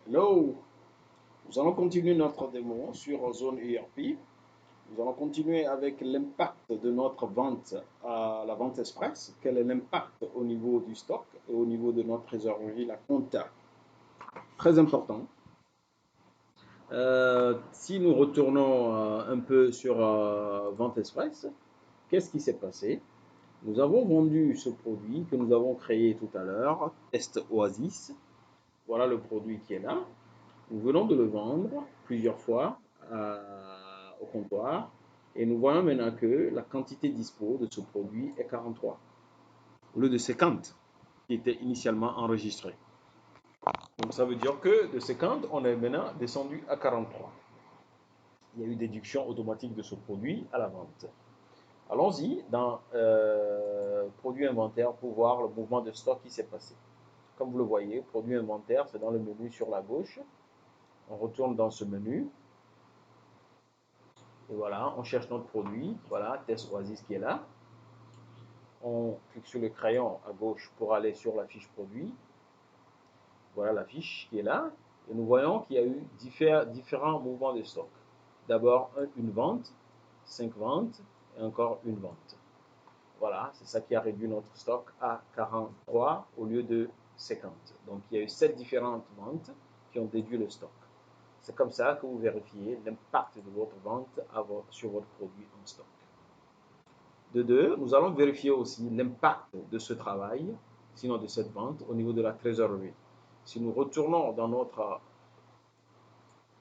Hello, nous allons continuer notre démo sur Zone ERP. Nous allons continuer avec l'impact de notre vente à la vente express. Quel est l'impact au niveau du stock et au niveau de notre trésorerie, la compta. Très important. Si nous retournons un peu sur vente express, qu'est-ce qui s'est passé? Nous avons vendu ce produit que nous avons créé tout à l'heure, Test Oasis. Voilà le produit qui est là. Nous venons de le vendre plusieurs fois au comptoir et nous voyons maintenant que la quantité dispo de ce produit est 43 au lieu de 50 qui était initialement enregistré. Donc ça veut dire que de 50, on est maintenant descendu à 43. Il y a eu déduction automatique de ce produit à la vente. Allons-y dans produit inventaire pour voir le mouvement de stock qui s'est passé. Comme vous le voyez, produit inventaire, c'est dans le menu sur la gauche. On retourne dans ce menu. Et voilà, on cherche notre produit. Voilà, Test Oasis qui est là. On clique sur le crayon à gauche pour aller sur la fiche produit. Voilà la fiche qui est là. Et nous voyons qu'il y a eu différents mouvements de stock. D'abord, une vente, 5 ventes et encore une vente. Voilà, c'est ça qui a réduit notre stock à 43 au lieu de 50. Donc, il y a eu 7 différentes ventes qui ont déduit le stock. C'est comme ça que vous vérifiez l'impact de votre vente sur votre produit en stock. De deux, nous allons vérifier aussi l'impact de ce travail, sinon de cette vente, au niveau de la trésorerie. Si nous retournons dans notre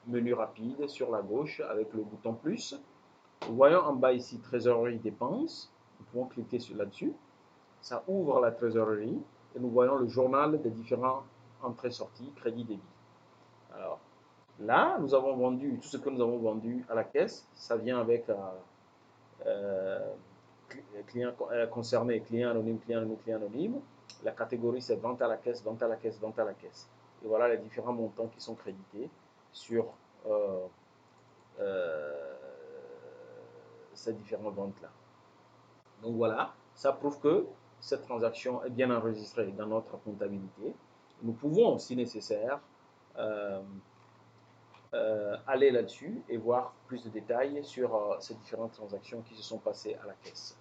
menu rapide sur la gauche avec le bouton plus, nous voyons en bas ici trésorerie dépenses. Nous pouvons cliquer là-dessus. Ça ouvre la trésorerie et nous voyons le journal des différents entrées-sorties, crédit-débit. Alors, là, nous avons vendu, tout ce que nous avons vendu à la caisse, ça vient avec client concerné, client anonyme, client anonyme, client anonyme. La catégorie, c'est vente à la caisse, vente à la caisse, vente à la caisse. Et voilà les différents montants qui sont crédités sur ces différentes ventes-là. Donc voilà, ça prouve que cette transaction est bien enregistrée dans notre comptabilité. Nous pouvons, si nécessaire, aller là-dessus et voir plus de détails sur ces différentes transactions qui se sont passées à la caisse.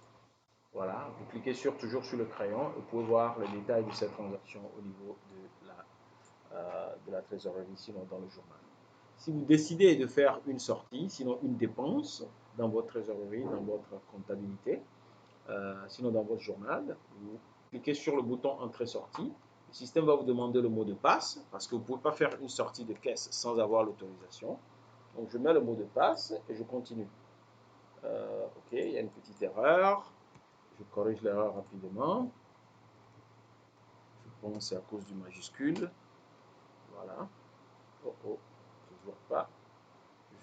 Voilà, vous cliquez toujours sur le crayon et vous pouvez voir les détails de cette transaction au niveau de la trésorerie, sinon dans le journal. Si vous décidez de faire une sortie, sinon une dépense dans votre trésorerie, dans votre comptabilité, sinon dans votre journal, vous cliquez sur le bouton entrée-sortie. Le système va vous demander le mot de passe parce que vous ne pouvez pas faire une sortie de caisse sans avoir l'autorisation. Donc je mets le mot de passe et je continue. Ok, il y a une petite erreur. Je corrige l'erreur rapidement. Je pense que c'est à cause du majuscule. Voilà. Oh oh, toujours pas.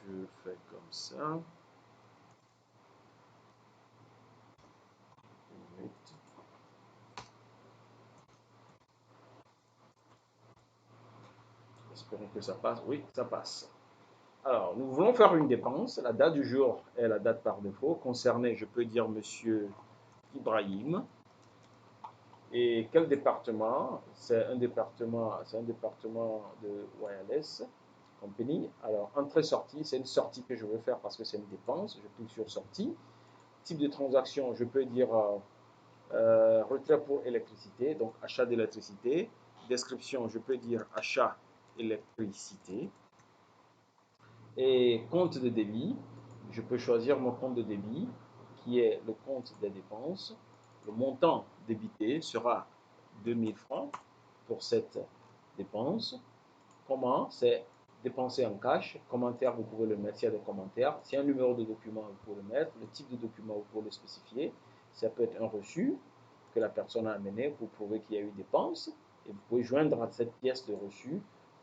Je fais comme ça. Une minute. Espérons que ça passe. Oui, ça passe. Alors, nous voulons faire une dépense. La date du jour est la date par défaut. Concerné, je peux dire Monsieur Ibrahim. Et quel département? C'est un département de Wireless Company. Alors, entrée-sortie, c'est une sortie que je veux faire parce que c'est une dépense. Je clique sur sortie. Type de transaction, je peux dire retrait pour électricité, donc achat d'électricité. Description, je peux dire achat électricité. Et compte de débit, je peux choisir mon compte de débit qui est le compte des dépenses. Le montant débité sera 2000 francs pour cette dépense. Comment? C'est dépenser en cash. Commentaire, vous pouvez le mettre s'il y a des commentaires. S'il y a un numéro de document, vous pouvez le mettre. Le type de document, vous pouvez le spécifier. Ça peut être un reçu que la personne a amené pour prouver qu'il y a eu dépense. Et vous pouvez joindre cette pièce de reçu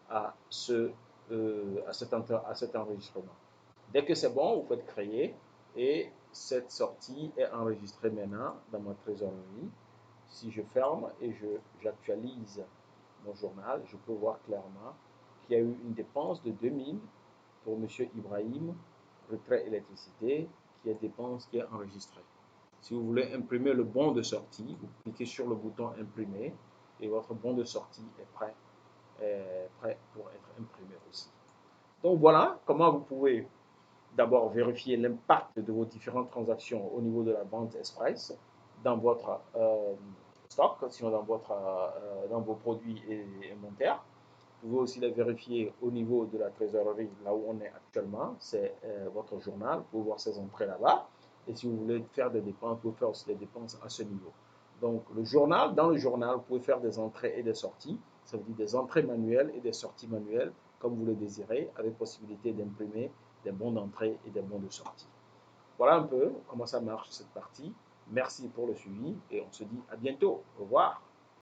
à cet enregistrement. Dès que c'est bon, vous faites créer et cette sortie est enregistrée maintenant dans ma trésorerie. Si je ferme et j'actualise mon journal, je peux voir clairement qu'il y a eu une dépense de 2000 pour M. Ibrahim, retrait électricité, qui est dépense qui est enregistrée. Si vous voulez imprimer le bon de sortie, vous cliquez sur le bouton imprimer et votre bon de sortie est prêt prêt pour être imprimé aussi. Donc voilà comment vous pouvez d'abord vérifier l'impact de vos différentes transactions au niveau de la vente express dans votre stock, sinon dans vos produits et inventaires. Vous pouvez aussi les vérifier au niveau de la trésorerie, là où on est actuellement. C'est votre journal. Vous pouvez voir ces entrées là-bas. Et si vous voulez faire des dépenses, vous pouvez faire aussi des dépenses à ce niveau. Donc, le journal, dans le journal, vous pouvez faire des entrées et des sorties. Ça veut dire des entrées manuelles et des sorties manuelles, comme vous le désirez, avec possibilité d'imprimer des bons d'entrée et des bons de sortie. Voilà un peu comment ça marche cette partie. Merci pour le suivi et on se dit à bientôt. Au revoir.